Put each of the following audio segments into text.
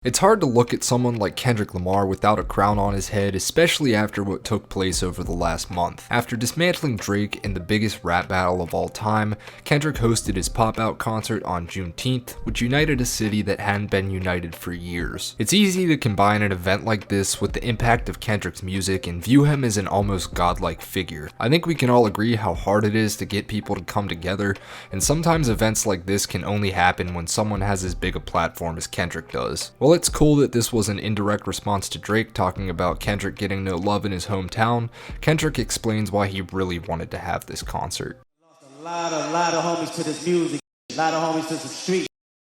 It's hard to look at someone like Kendrick Lamar without a crown on his head, especially after what took place over the last month. After dismantling Drake in the biggest rap battle of all time, Kendrick hosted his pop-out concert on Juneteenth, which united a city that hadn't been united for years. It's easy to combine an event like this with the impact of Kendrick's music and view him as an almost godlike figure. I think we can all agree how hard it is to get people to come together, and sometimes events like this can only happen when someone has as big a platform as Kendrick does. Well, it's cool that this was an indirect response to Drake talking about Kendrick getting no love in his hometown. Kendrick explains why he really wanted to have this concert. A lot of homies to this music, a lot of homies to the street,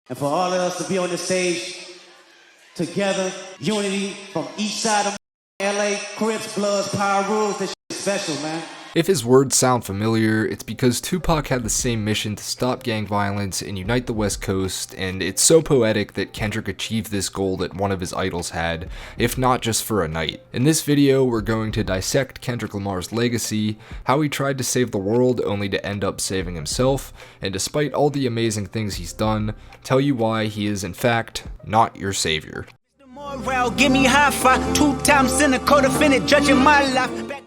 and for all of us to be on this stage together, unity from each side of LA, Crips, Bloods, Power Rules, this shit is special, man. If his words sound familiar, it's because Tupac had the same mission to stop gang violence and unite the West Coast, and it's so poetic that Kendrick achieved this goal that one of his idols had, if not just for a night. In this video, we're going to dissect Kendrick Lamar's legacy, how he tried to save the world only to end up saving himself, and despite all the amazing things he's done, tell you why he is in fact not your savior. Give me high five, 2 times in a co-defendant judging my life.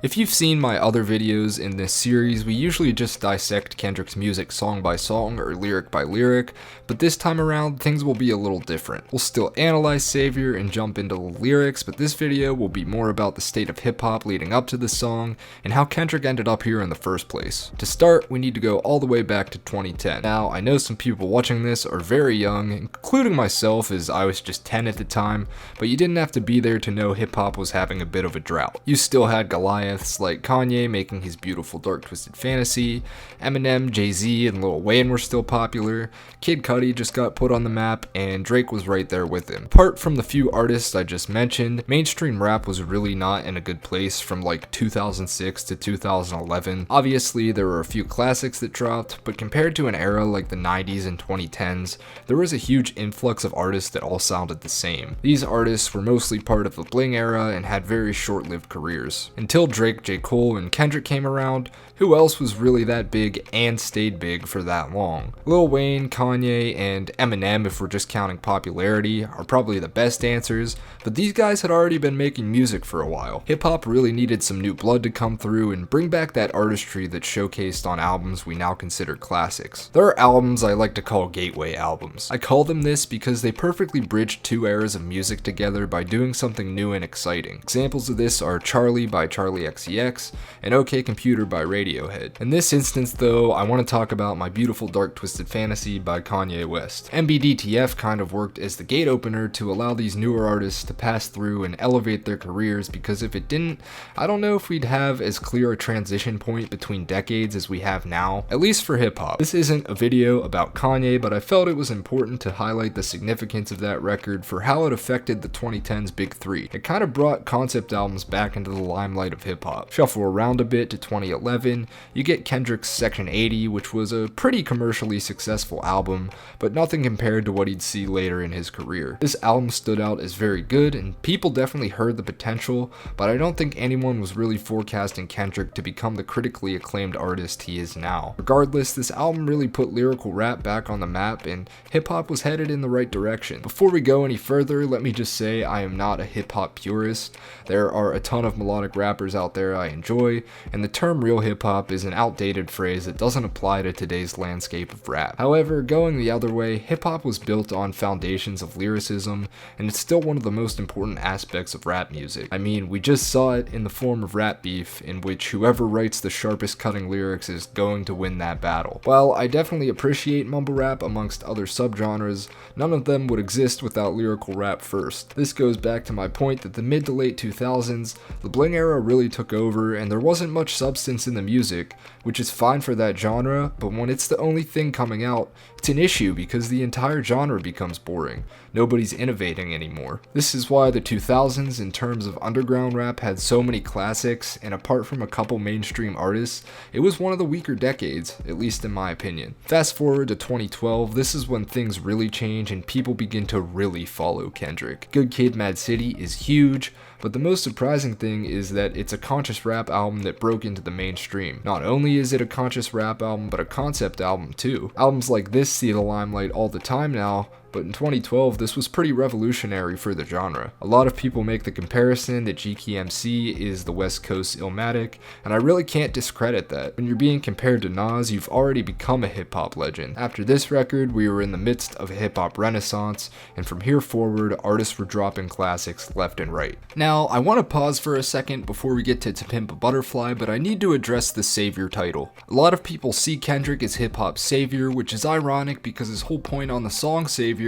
If you've seen my other videos in this series, we usually just dissect Kendrick's music song by song or lyric by lyric, but this time around things will be a little different. We'll still analyze Savior and jump into the lyrics, but this video will be more about the state of hip-hop leading up to this song and how Kendrick ended up here in the first place. To start, we need to go all the way back to 2010. Now, I know some people watching this are very young, including myself as I was just 10 at the time, but you didn't have to be there to know hip-hop was having a bit of a drought. You still had Goliath like Kanye making his beautiful Dark Twisted Fantasy, Eminem, Jay-Z, and Lil Wayne were still popular, Kid Cudi just got put on the map, and Drake was right there with him. Apart from the few artists I just mentioned, mainstream rap was really not in a good place from like 2006 to 2011. Obviously, there were a few classics that dropped, but compared to an era like the 90s and 2010s, there was a huge influx of artists that all sounded the same. These artists were mostly part of the bling era and had very short-lived careers. Until Drake, J. Cole, and Kendrick came around, who else was really that big and stayed big for that long? Lil Wayne, Kanye, and Eminem, if we're just counting popularity, are probably the best answers, but these guys had already been making music for a while. Hip-hop really needed some new blood to come through and bring back that artistry that's showcased on albums we now consider classics. There are albums I like to call gateway albums. I call them this because they perfectly bridge two eras of music together by doing something new and exciting. Examples of this are Charlie by Charlie XCX and OK Computer by Radiohead. In this instance though, I want to talk about My Beautiful Dark Twisted Fantasy by Kanye West. MBDTF kind of worked as the gate opener to allow these newer artists to pass through and elevate their careers, because if it didn't, I don't know if we'd have as clear a transition point between decades as we have now, at least for hip hop. This isn't a video about Kanye, but I felt it was important to highlight the significance of that record for how it affected the 2010s big three. It kind of brought concept albums back into the limelight of hip hop. Shuffle around a bit to 2011, you get Kendrick's Section 80, which was a pretty commercially successful album, but nothing compared to what he'd see later in his career. This album stood out as very good, and people definitely heard the potential, but I don't think anyone was really forecasting Kendrick to become the critically acclaimed artist he is now. Regardless, this album really put lyrical rap back on the map, and hip-hop was headed in the right direction. Before we go any further, let me just say I am not a hip-hop purist. There are a ton of melodic rappers out there I enjoy, and the term real hip-hop is an outdated phrase that doesn't apply to today's landscape of rap. However, going the other way, hip-hop was built on foundations of lyricism, and it's still one of the most important aspects of rap music. I mean, we just saw it in the form of rap beef, in which whoever writes the sharpest cutting lyrics is going to win that battle. While I definitely appreciate mumble rap amongst other subgenres, none of them would exist without lyrical rap first. This goes back to my point that the mid to late 2000s, the bling era really took over, and there wasn't much substance in the music, which is fine for that genre, but when it's the only thing coming out, it's an issue because the entire genre becomes boring. Nobody's innovating anymore. This is why the 2000s in terms of underground rap had so many classics, and apart from a couple mainstream artists, it was one of the weaker decades, at least in my opinion. Fast forward to 2012, this is when things really change and people begin to really follow Kendrick. Good Kid, Mad City is huge, but the most surprising thing is that it's a conscious rap album that broke into the mainstream. Not only is it a conscious rap album, but a concept album too. Albums like this see the limelight all the time now, but in 2012 this was pretty revolutionary for the genre. A lot of people make the comparison that GKMC is the West Coast Illmatic, and I really can't discredit that. When you're being compared to Nas, you've already become a hip-hop legend. After this record, we were in the midst of a hip-hop renaissance, and from here forward, artists were dropping classics left and right. Now, I want to pause for a second before we get to Pimp a Butterfly, but I need to address the Savior title. A lot of people see Kendrick as hip-hop's savior, which is ironic because his whole point on the song Savior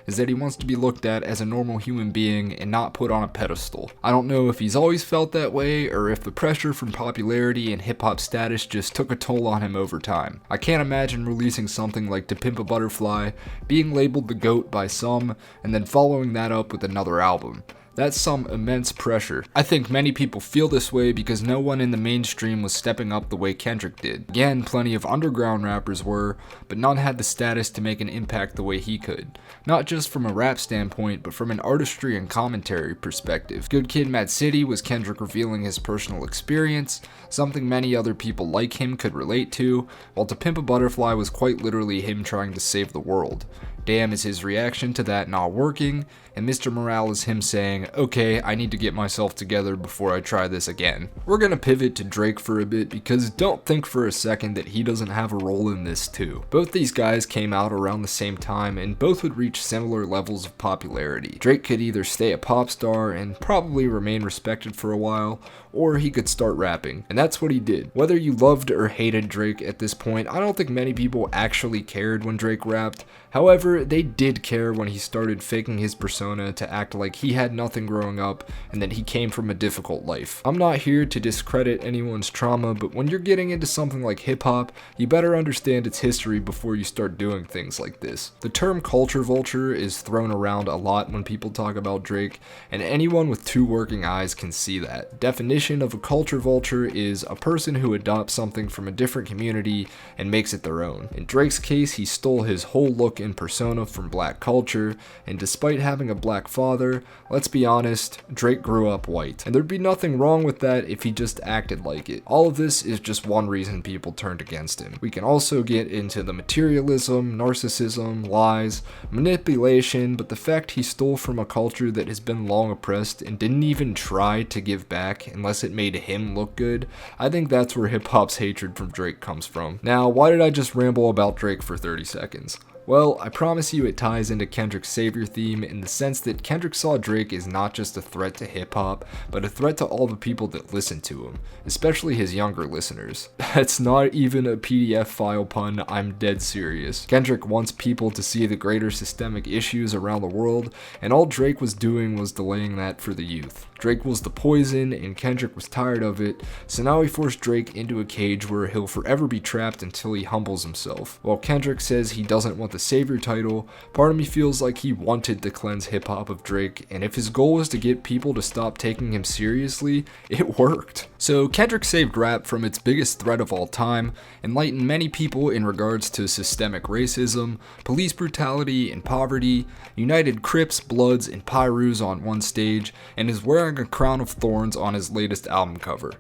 is that he wants to be looked at as a normal human being and not put on a pedestal. I don't know if he's always felt that way, or if the pressure from popularity and hip-hop status just took a toll on him over time. I can't imagine releasing something like To Pimp a Butterfly, being labeled the GOAT by some, and then following that up with another album. That's some immense pressure. I think many people feel this way because no one in the mainstream was stepping up the way Kendrick did. Again, plenty of underground rappers were, but none had the status to make an impact the way he could. Not just from a rap standpoint, but from an artistry and commentary perspective. Good Kid, Mad City was Kendrick revealing his personal experience, something many other people like him could relate to, while To Pimp a Butterfly was quite literally him trying to save the world. Damn is his reaction to that not working, and Mr. Morale is him saying, okay, I need to get myself together before I try this again. We're gonna pivot to Drake for a bit because don't think for a second that he doesn't have a role in this too. Both these guys came out around the same time and both would reach similar levels of popularity. Drake could either stay a pop star and probably remain respected for a while, or he could start rapping, and that's what he did. Whether you loved or hated Drake at this point, I don't think many people actually cared when Drake rapped. However, they did care when he started faking his persona to act like he had nothing growing up and that he came from a difficult life. I'm not here to discredit anyone's trauma, but when you're getting into something like hip-hop, you better understand its history before you start doing things like this. The term culture vulture is thrown around a lot when people talk about Drake, and anyone with two working eyes can see that. Definition of a culture vulture is a person who adopts something from a different community and makes it their own. In Drake's case, he stole his whole look and persona from black culture, and despite having a black father, let's be honest, Drake grew up white, and there'd be nothing wrong with that if he just acted like it. All of this is just one reason people turned against him. We can also get into the materialism, narcissism, lies, manipulation, but the fact he stole from a culture that has been long oppressed and didn't even try to give back unless it made him look good, I think that's where hip-hop's hatred from Drake comes from. Now, why did I just ramble about Drake for 30 seconds? Well, I promise you it ties into Kendrick's savior theme in the sense that Kendrick saw Drake as not just a threat to hip-hop, but a threat to all the people that listen to him, especially his younger listeners. That's not even a PDF file pun, I'm dead serious. Kendrick wants people to see the greater systemic issues around the world, and all Drake was doing was delaying that for the youth. Drake was the poison, and Kendrick was tired of it, so now he forced Drake into a cage where he'll forever be trapped until he humbles himself. While Kendrick says he doesn't want the savior title, part of me feels like he wanted to cleanse hip-hop of Drake, and if his goal was to get people to stop taking him seriously, it worked. So Kendrick saved rap from its biggest threat of all time, enlightened many people in regards to systemic racism, police brutality, and poverty, united Crips, Bloods, and Pyrus on one stage, and is wearing a crown of thorns on his latest album cover.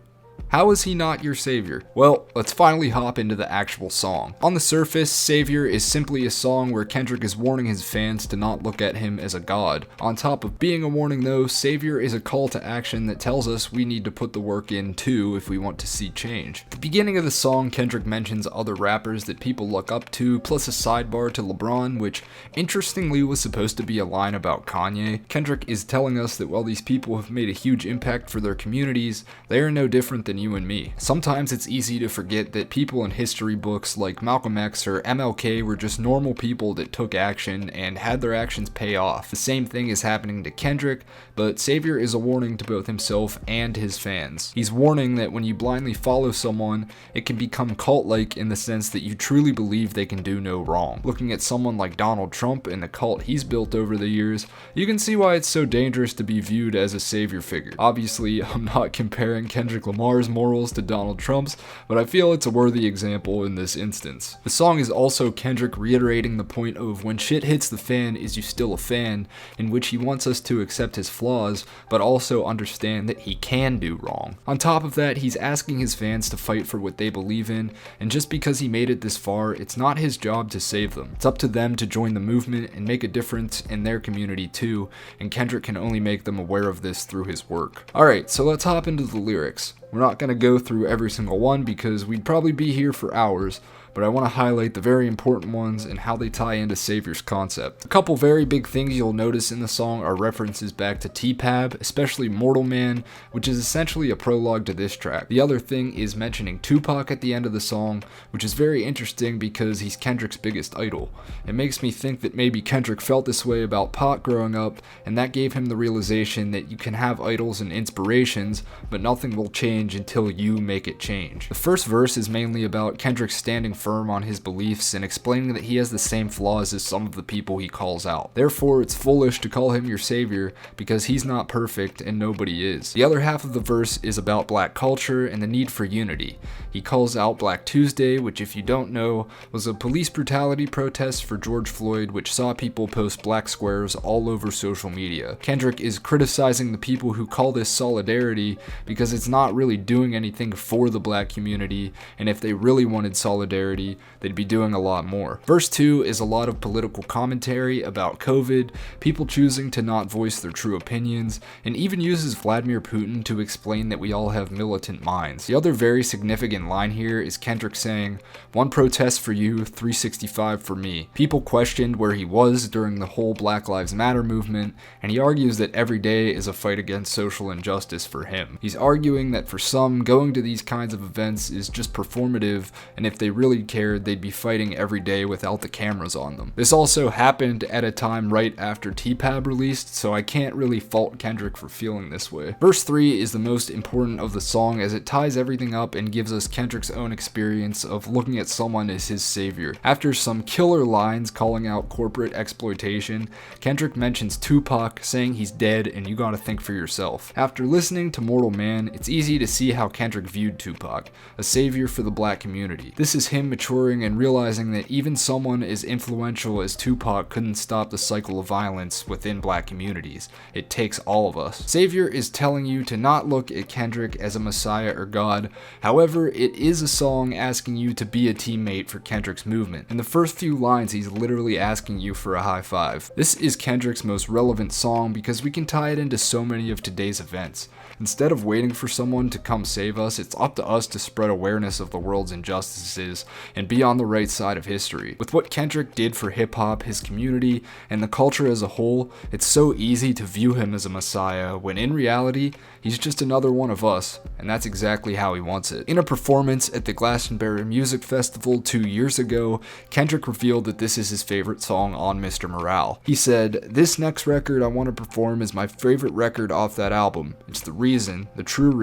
How is he not your savior? Well, let's finally hop into the actual song. On the surface, Savior is simply a song where Kendrick is warning his fans to not look at him as a god. On top of being a warning though, Savior is a call to action that tells us we need to put the work in too if we want to see change. At the beginning of the song, Kendrick mentions other rappers that people look up to, plus a sidebar to LeBron, which interestingly was supposed to be a line about Kanye. Kendrick is telling us that while these people have made a huge impact for their communities, they are no different than you and me. Sometimes it's easy to forget that people in history books like Malcolm X or MLK were just normal people that took action and had their actions pay off. The same thing is happening to Kendrick, but Savior is a warning to both himself and his fans. He's warning that when you blindly follow someone, it can become cult-like in the sense that you truly believe they can do no wrong. Looking at someone like Donald Trump and the cult he's built over the years, you can see why it's so dangerous to be viewed as a savior figure. Obviously, I'm not comparing Kendrick Lamar Lamar's morals to Donald Trump's, but I feel it's a worthy example in this instance. The song is also Kendrick reiterating the point of when shit hits the fan, is you still a fan, in which he wants us to accept his flaws, but also understand that he can do wrong. On top of that, he's asking his fans to fight for what they believe in, and just because he made it this far, it's not his job to save them. It's up to them to join the movement and make a difference in their community too, and Kendrick can only make them aware of this through his work. Alright, so let's hop into the lyrics. We're not going to go through every single one because we'd probably be here for hours, but I want to highlight the very important ones and how they tie into Savior's concept. A couple very big things you'll notice in the song are references back to T-Pab, especially Mortal Man, which is essentially a prologue to this track. The other thing is mentioning Tupac at the end of the song, which is very interesting because he's Kendrick's biggest idol. It makes me think that maybe Kendrick felt this way about Pac growing up, and that gave him the realization that you can have idols and inspirations, but nothing will change until you make it change. The first verse is mainly about Kendrick standing firm on his beliefs and explaining that he has the same flaws as some of the people he calls out. Therefore, it's foolish to call him your savior because he's not perfect and nobody is. The other half of the verse is about black culture and the need for unity. He calls out Black Tuesday, which if you don't know, was a police brutality protest for George Floyd which saw people post black squares all over social media. Kendrick is criticizing the people who call this solidarity because it's not really doing anything for the black community, and if they really wanted solidarity, they'd be doing a lot more. Verse 2 is a lot of political commentary about COVID, people choosing to not voice their true opinions, and even uses Vladimir Putin to explain that we all have militant minds. The other very significant line here is Kendrick saying, "One protest for you, 365 for me." People questioned where he was during the whole Black Lives Matter movement, and he argues that every day is a fight against social injustice for him. He's arguing that for some, going to these kinds of events is just performative, and if they really cared, they'd be fighting every day without the cameras on them. This also happened at a time right after T-Pab released, so I can't really fault Kendrick for feeling this way. Verse 3 is the most important of the song as it ties everything up and gives us Kendrick's own experience of looking at someone as his savior. After some killer lines calling out corporate exploitation, Kendrick mentions Tupac, saying he's dead and you gotta think for yourself. After listening to Mortal Man, it's easy to see how Kendrick viewed Tupac, a savior for the black community. This is him maturing and realizing that even someone as influential as Tupac couldn't stop the cycle of violence within black communities. It takes all of us. Savior is telling you to not look at Kendrick as a messiah or god, however, it is a song asking you to be a teammate for Kendrick's movement. In the first few lines, he's literally asking you for a high five. This is Kendrick's most relevant song because we can tie it into so many of today's events. Instead of waiting for someone to come save us, it's up to us to spread awareness of the world's injustices and be on the right side of history. With what Kendrick did for hip-hop, his community, and the culture as a whole, it's so easy to view him as a messiah, when in reality, he's just another one of us, and that's exactly how he wants it. In a performance at the Glastonbury Music Festival 2 years ago, Kendrick revealed that this is his favorite song on Mr. Morale. He said, "This next record I want to perform is my favorite record off that album. It's the reason, the true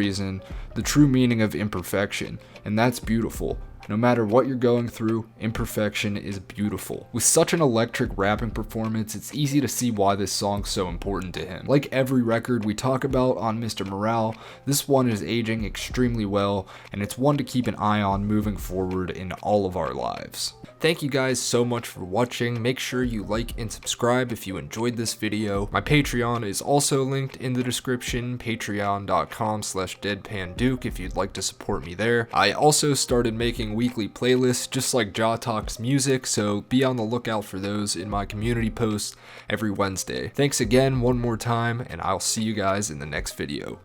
meaning of imperfection, and that's beautiful. No matter what you're going through, imperfection is beautiful." With such an electric rapping performance, it's easy to see why this song's so important to him. Like every record we talk about on Mr. Morale, this one is aging extremely well, and it's one to keep an eye on moving forward in all of our lives. Thank you guys so much for watching. Make sure you like and subscribe if you enjoyed this video. My Patreon is also linked in the description, patreon.com/deadpanduke if you'd like to support me there. I also started making weekly playlists just like Jaw Talks Music, so be on the lookout for those in my community posts every Wednesday. Thanks again one more time, and I'll see you guys in the next video.